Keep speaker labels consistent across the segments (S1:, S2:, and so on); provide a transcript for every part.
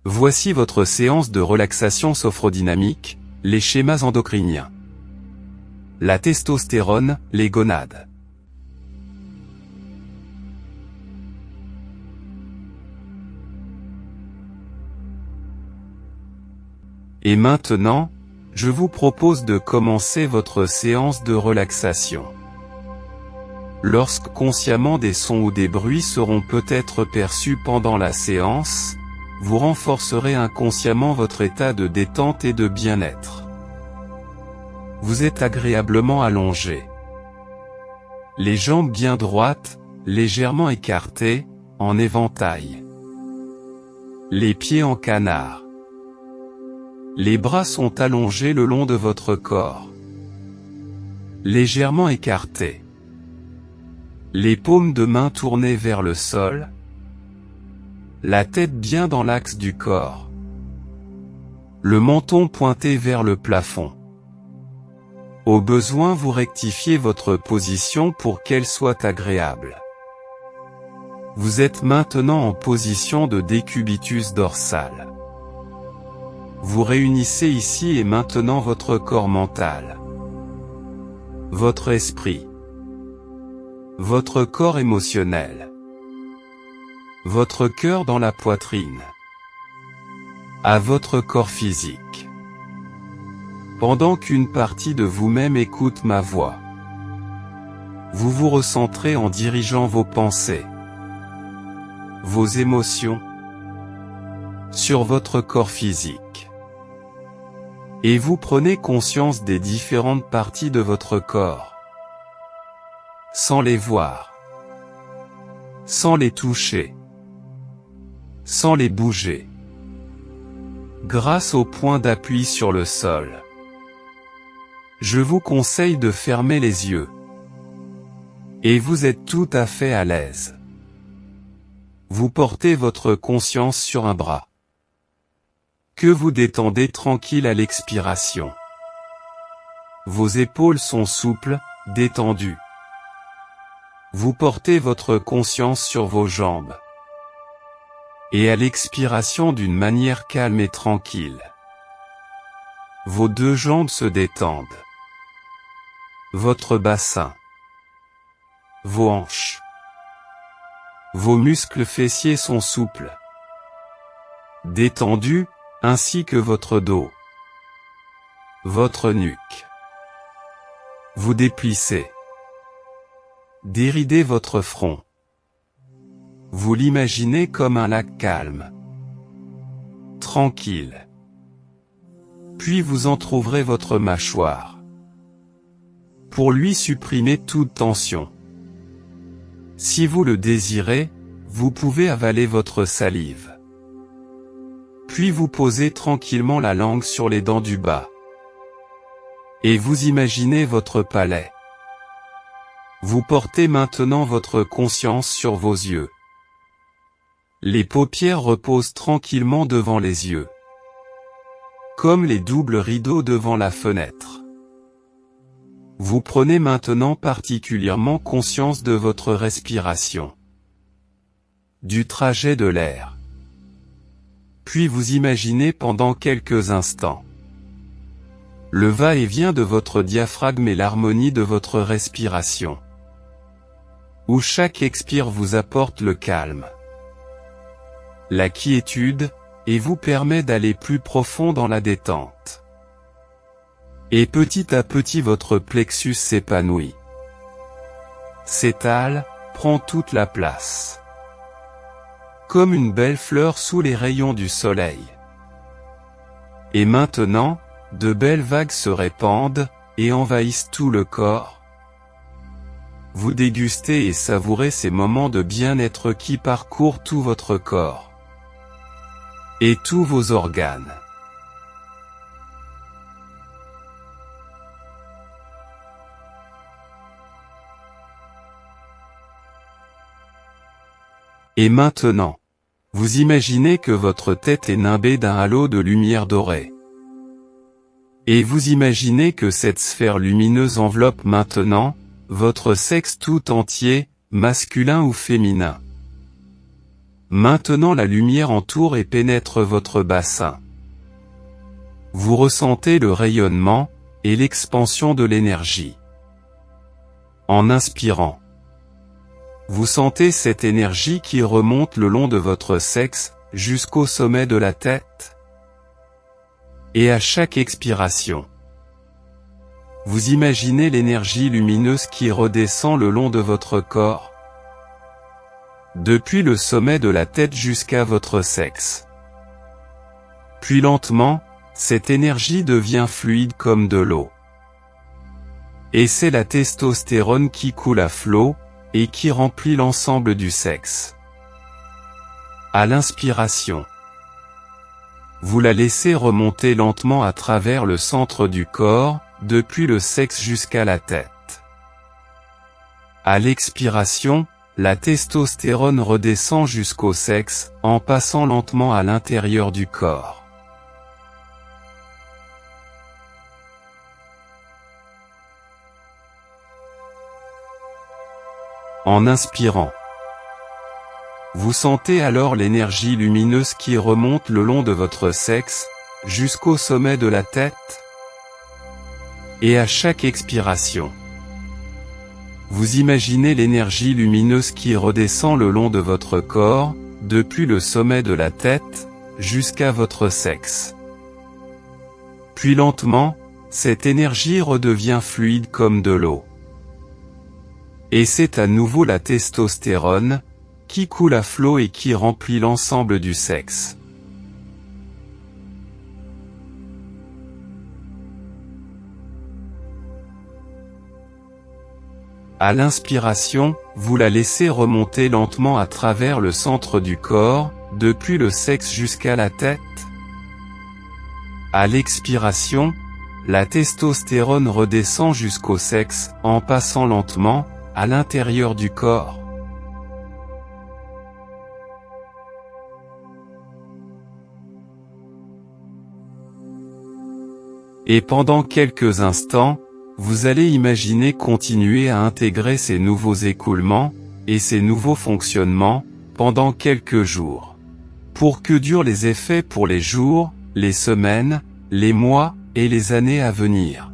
S1: Voici votre séance de relaxation sophodynamique, les schémas endocriniens. La testostérone, les gonades. Et maintenant, je vous propose de commencer votre séance de relaxation. Lorsque consciemment des sons ou des bruits seront peut-être perçus pendant la séance, vous renforcerez inconsciemment votre état de détente et de bien-être. Vous êtes agréablement allongé. Les jambes bien droites, légèrement écartées, en éventail. Les pieds en canard. Les bras sont allongés le long de votre corps. Légèrement écartés. Les paumes de main tournées vers le sol. La tête bien dans l'axe du corps. Le menton pointé vers le plafond. Au besoin, vous rectifiez votre position pour qu'elle soit agréable. Vous êtes maintenant en position de décubitus dorsal. Vous réunissez ici et maintenant votre corps mental, votre esprit, votre corps émotionnel, votre cœur dans la poitrine, à votre corps physique. Pendant qu'une partie de vous-même écoute ma voix, vous vous recentrez en dirigeant vos pensées, vos émotions, sur votre corps physique. Et vous prenez conscience des différentes parties de votre corps, sans les voir, sans les toucher, sans les bouger, grâce au point d'appui sur le sol. Je vous conseille de fermer les yeux. Et vous êtes tout à fait à l'aise. Vous portez votre conscience sur un bras, que vous détendez tranquille à l'expiration. Vos épaules sont souples, détendues. Vous portez votre conscience sur vos jambes. Et à l'expiration d'une manière calme et tranquille. Vos deux jambes se détendent. Votre bassin. Vos hanches. Vos muscles fessiers sont souples, détendus, ainsi que votre dos. Votre nuque. Vous déplissez. Déridez votre front. Vous l'imaginez comme un lac calme, tranquille. Puis vous entr'ouvrez votre mâchoire, pour lui supprimer toute tension. Si vous le désirez, vous pouvez avaler votre salive. Puis vous posez tranquillement la langue sur les dents du bas. Et vous imaginez votre palais. Vous portez maintenant votre conscience sur vos yeux. Les paupières reposent tranquillement devant les yeux, comme les doubles rideaux devant la fenêtre. Vous prenez maintenant particulièrement conscience de votre respiration, du trajet de l'air. Puis vous imaginez pendant quelques instants le va-et-vient de votre diaphragme et l'harmonie de votre respiration, où chaque expire vous apporte le calme, la quiétude, et vous permet d'aller plus profond dans la détente. Et petit à petit votre plexus s'épanouit, s'étale, prend toute la place, comme une belle fleur sous les rayons du soleil. Et maintenant, de belles vagues se répandent, et envahissent tout le corps. Vous dégustez et savourez ces moments de bien-être qui parcourent tout votre corps, et tous vos organes. Et maintenant, vous imaginez que votre tête est nimbée d'un halo de lumière dorée. Et vous imaginez que cette sphère lumineuse enveloppe maintenant votre sexe tout entier, masculin ou féminin. Maintenant la lumière entoure et pénètre votre bassin. Vous ressentez le rayonnement et l'expansion de l'énergie. En inspirant, vous sentez cette énergie qui remonte le long de votre sexe, jusqu'au sommet de la tête. Et à chaque expiration, vous imaginez l'énergie lumineuse qui redescend le long de votre corps, depuis le sommet de la tête jusqu'à votre sexe. Puis lentement, cette énergie devient fluide comme de l'eau. Et c'est la testostérone qui coule à flot, et qui remplit l'ensemble du sexe. À l'inspiration, vous la laissez remonter lentement à travers le centre du corps, depuis le sexe jusqu'à la tête. À l'expiration, la testostérone redescend jusqu'au sexe, en passant lentement à l'intérieur du corps. En inspirant, vous sentez alors l'énergie lumineuse qui remonte le long de votre sexe, jusqu'au sommet de la tête. Et à chaque expiration, vous imaginez l'énergie lumineuse qui redescend le long de votre corps, depuis le sommet de la tête, jusqu'à votre sexe. Puis lentement, cette énergie redevient fluide comme de l'eau. Et c'est à nouveau la testostérone, qui coule à flot et qui remplit l'ensemble du sexe. À l'inspiration, vous la laissez remonter lentement à travers le centre du corps, depuis le sexe jusqu'à la tête. À l'expiration, la testostérone redescend jusqu'au sexe, en passant lentement, à l'intérieur du corps. Et pendant quelques instants, vous allez imaginer continuer à intégrer ces nouveaux écoulements, et ces nouveaux fonctionnements, pendant quelques jours. Pour que durent les effets pour les jours, les semaines, les mois, et les années à venir.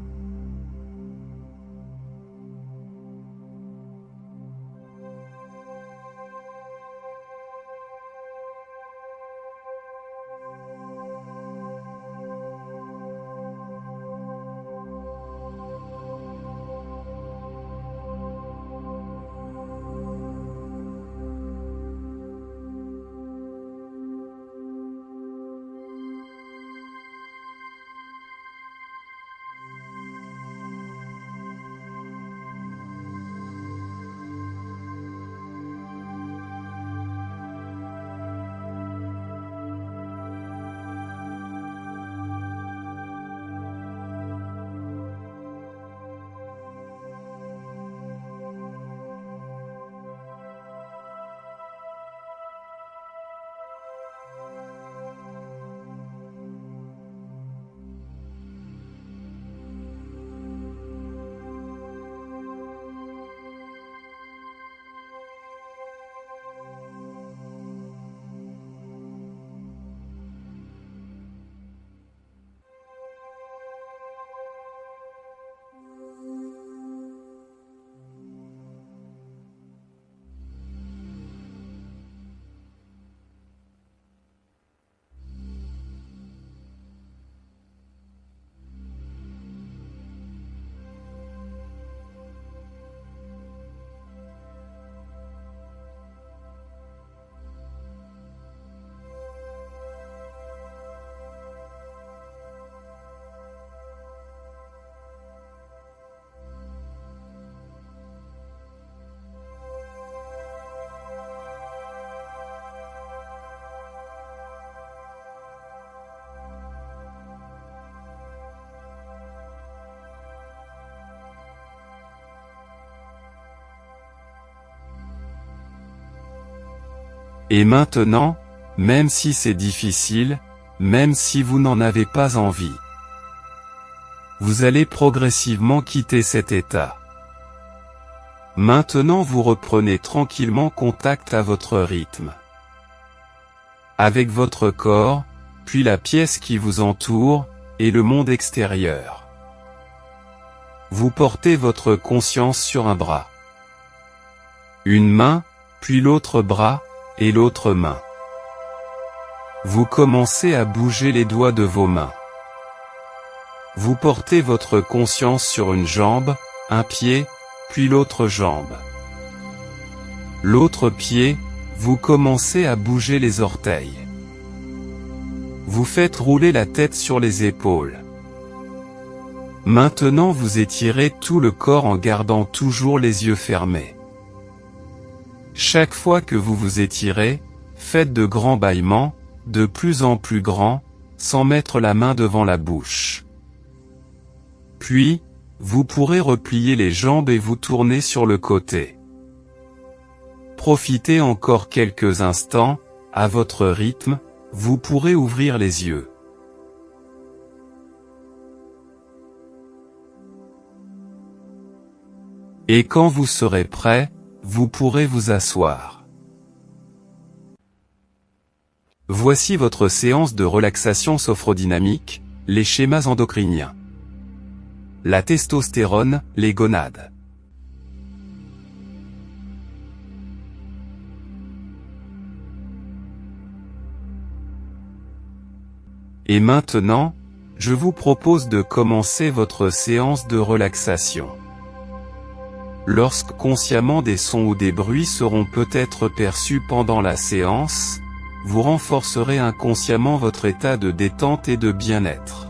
S1: Et maintenant, même si c'est difficile, même si vous n'en avez pas envie, vous allez progressivement quitter cet état. Maintenant vous reprenez tranquillement contact à votre rythme. avec votre corps, puis la pièce qui vous entoure, et le monde extérieur. Vous portez votre conscience sur un bras. Une main, puis l'autre bras, et l'autre main. Vous commencez à bouger les doigts de vos mains. Vous portez votre conscience sur une jambe, un pied, puis l'autre jambe. L'autre pied, vous commencez à bouger les orteils. Vous faites rouler la tête sur les épaules. Maintenant vous étirez tout le corps en gardant toujours les yeux fermés. Chaque fois que vous vous étirez, faites de grands bâillements, de plus en plus grands, sans mettre la main devant la bouche. Puis, vous pourrez replier les jambes et vous tourner sur le côté. Profitez encore quelques instants, à votre rythme, vous pourrez ouvrir les yeux. Et quand vous serez prêt, vous pourrez vous asseoir. Voici votre séance de relaxation sophodynamique, les schémas endocriniens. La testostérone, les gonades. Et maintenant, je vous propose de commencer votre séance de relaxation. Lorsque consciemment des sons ou des bruits seront peut-être perçus pendant la séance, vous renforcerez inconsciemment votre état de détente et de bien-être.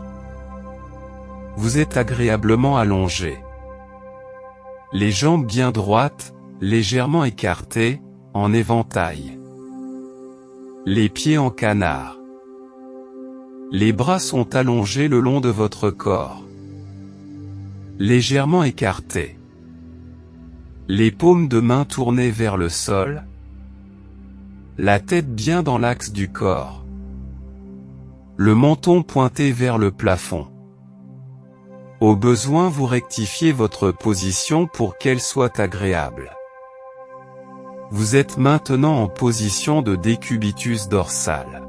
S1: Vous êtes agréablement allongé. Les jambes bien droites, légèrement écartées, en éventail. Les pieds en canard. Les bras sont allongés le long de votre corps. Légèrement écartés. Les paumes de main tournées vers le sol. La tête bien dans l'axe du corps. Le menton pointé vers le plafond. Au besoin vous rectifiez votre position pour qu'elle soit agréable. Vous êtes maintenant en position de décubitus dorsal.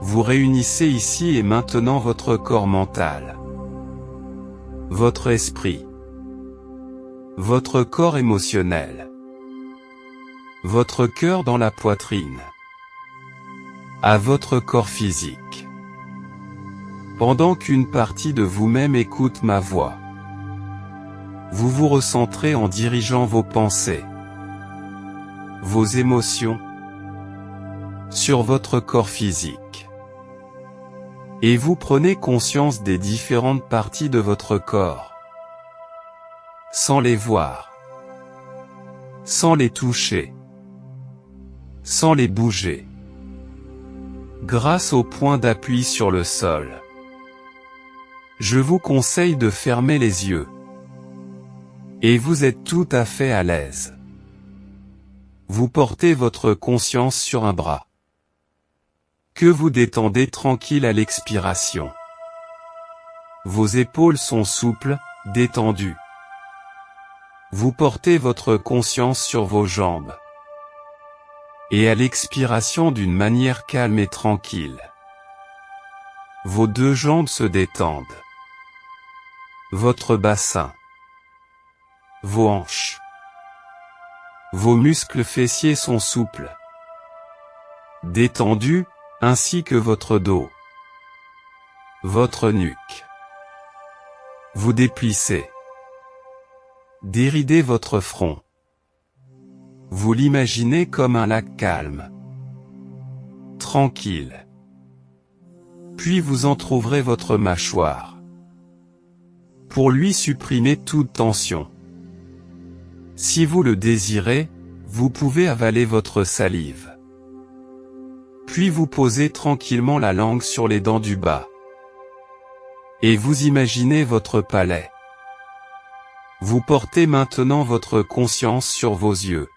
S1: Vous réunissez ici et maintenant votre corps mental, votre esprit, votre corps émotionnel, votre cœur dans la poitrine, à votre corps physique. Pendant qu'une partie de vous-même écoute ma voix, vous vous recentrez en dirigeant vos pensées, vos émotions, sur votre corps physique. Et vous prenez conscience des différentes parties de votre corps, sans les voir, sans les toucher, sans les bouger, grâce au point d'appui sur le sol. Je vous conseille de fermer les yeux. Et vous êtes tout à fait à l'aise. Vous portez votre conscience sur un bras, que vous détendez tranquille à l'expiration. Vos épaules sont souples, détendues. Vous portez votre conscience sur vos jambes. Et à l'expiration d'une manière calme et tranquille. Vos deux jambes se détendent. Votre bassin. Vos hanches. Vos muscles fessiers sont souples, détendus, ainsi que votre dos. Votre nuque. Vous déplissez. Déridez votre front. Vous l'imaginez comme un lac calme, tranquille. Puis vous entr'ouvrez votre mâchoire, pour lui supprimer toute tension. Si vous le désirez, vous pouvez avaler votre salive. Puis vous posez tranquillement la langue sur les dents du bas. Et vous imaginez votre palais. Vous portez maintenant votre conscience sur vos yeux.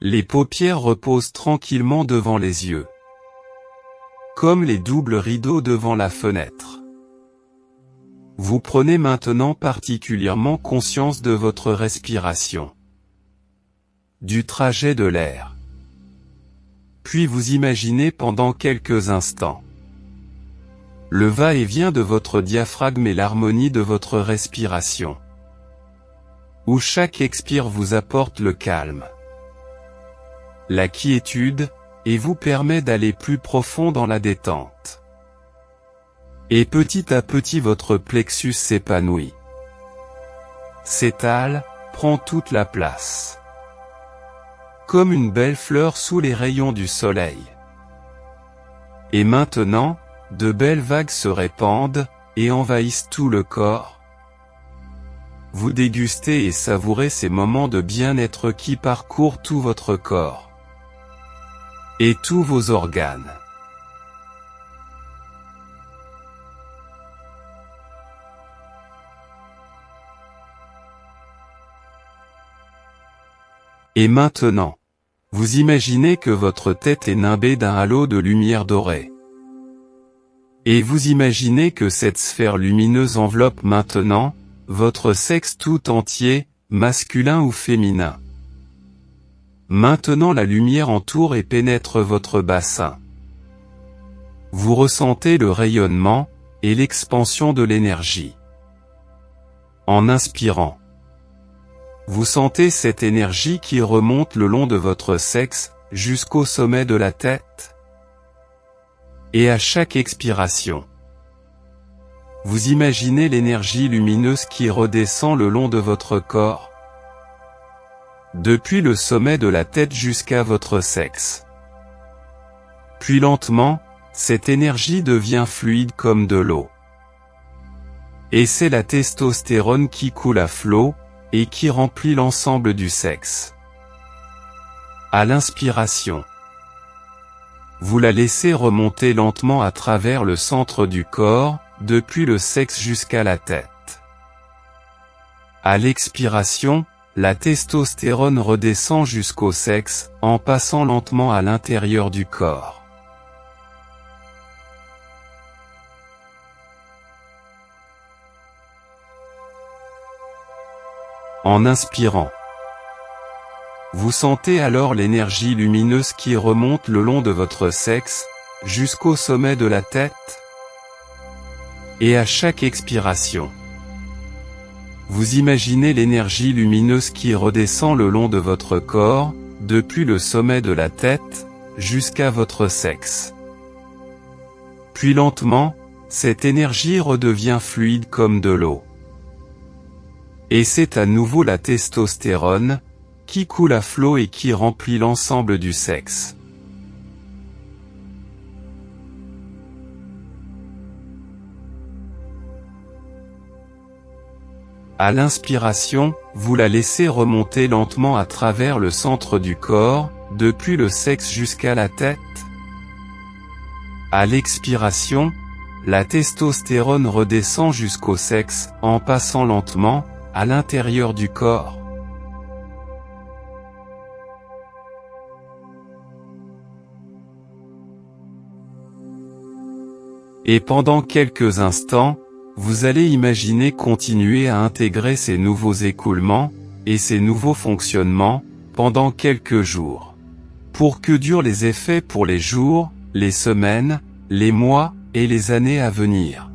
S1: Les paupières reposent tranquillement devant les yeux, comme les doubles rideaux devant la fenêtre. Vous prenez maintenant particulièrement conscience de votre respiration, du trajet de l'air, puis vous imaginez pendant quelques instants le va-et-vient de votre diaphragme et l'harmonie de votre respiration, où chaque expire vous apporte le calme, la quiétude, et vous permet d'aller plus profond dans la détente. Et petit à petit votre plexus s'épanouit, s'étale, prend toute la place, comme une belle fleur sous les rayons du soleil. Et maintenant, de belles vagues se répandent, et envahissent tout le corps. Vous dégustez et savourez ces moments de bien-être qui parcourent tout votre corps, et tous vos organes. Et maintenant, vous imaginez que votre tête est nimbée d'un halo de lumière dorée. Et vous imaginez que cette sphère lumineuse enveloppe maintenant votre sexe tout entier, masculin ou féminin. Maintenant la lumière entoure et pénètre votre bassin. Vous ressentez le rayonnement et l'expansion de l'énergie. En inspirant, vous sentez cette énergie qui remonte le long de votre sexe, jusqu'au sommet de la tête. Et à chaque expiration, vous imaginez l'énergie lumineuse qui redescend le long de votre corps, depuis le sommet de la tête jusqu'à votre sexe. Puis lentement, cette énergie devient fluide comme de l'eau. Et c'est la testostérone qui coule à flot, et qui remplit l'ensemble du sexe. À l'inspiration, vous la laissez remonter lentement à travers le centre du corps, depuis le sexe jusqu'à la tête. À l'expiration, la testostérone redescend jusqu'au sexe, en passant lentement à l'intérieur du corps. En inspirant, vous sentez alors l'énergie lumineuse qui remonte le long de votre sexe, jusqu'au sommet de la tête. Et à chaque expiration, vous imaginez l'énergie lumineuse qui redescend le long de votre corps, depuis le sommet de la tête, jusqu'à votre sexe. Puis lentement, cette énergie redevient fluide comme de l'eau. Et c'est à nouveau la testostérone, qui coule à flot et qui remplit l'ensemble du sexe. À l'inspiration, vous la laissez remonter lentement à travers le centre du corps, depuis le sexe jusqu'à la tête. À l'expiration, la testostérone redescend jusqu'au sexe, en passant lentement, à l'intérieur du corps. Et pendant quelques instants, vous allez imaginer continuer à intégrer ces nouveaux écoulements, et ces nouveaux fonctionnements, pendant quelques jours. Pour que durent les effets pour les jours, les semaines, les mois, et les années à venir.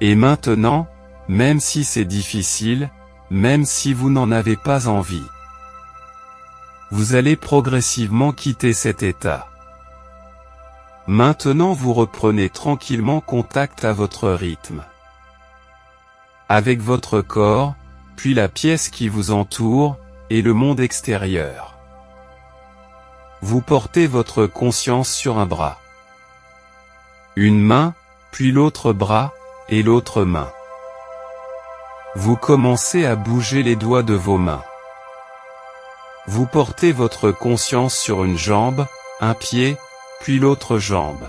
S1: Et maintenant, même si c'est difficile, même si vous n'en avez pas envie, vous allez progressivement quitter cet état. Maintenant vous reprenez tranquillement contact à votre rythme, avec votre corps, puis la pièce qui vous entoure, et le monde extérieur. Vous portez votre conscience sur un bras, une main, puis l'autre bras, et l'autre main. Vous commencez à bouger les doigts de vos mains. Vous portez votre conscience sur une jambe, un pied, puis l'autre jambe.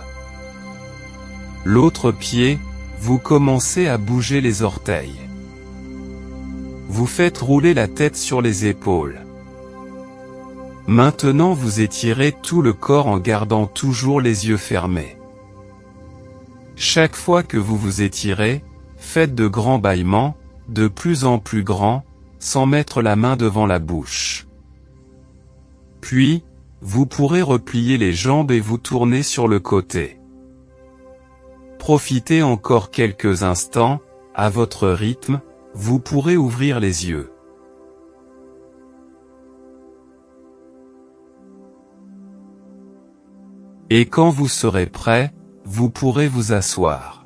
S1: L'autre pied, vous commencez à bouger les orteils. Vous faites rouler la tête sur les épaules. Maintenant vous étirez tout le corps en gardant toujours les yeux fermés. Chaque fois que vous vous étirez, faites de grands bâillements, de plus en plus grands, sans mettre la main devant la bouche. Puis, vous pourrez replier les jambes et vous tourner sur le côté. Profitez encore quelques instants, à votre rythme, vous pourrez ouvrir les yeux. Et quand vous serez prêt, vous pourrez vous asseoir.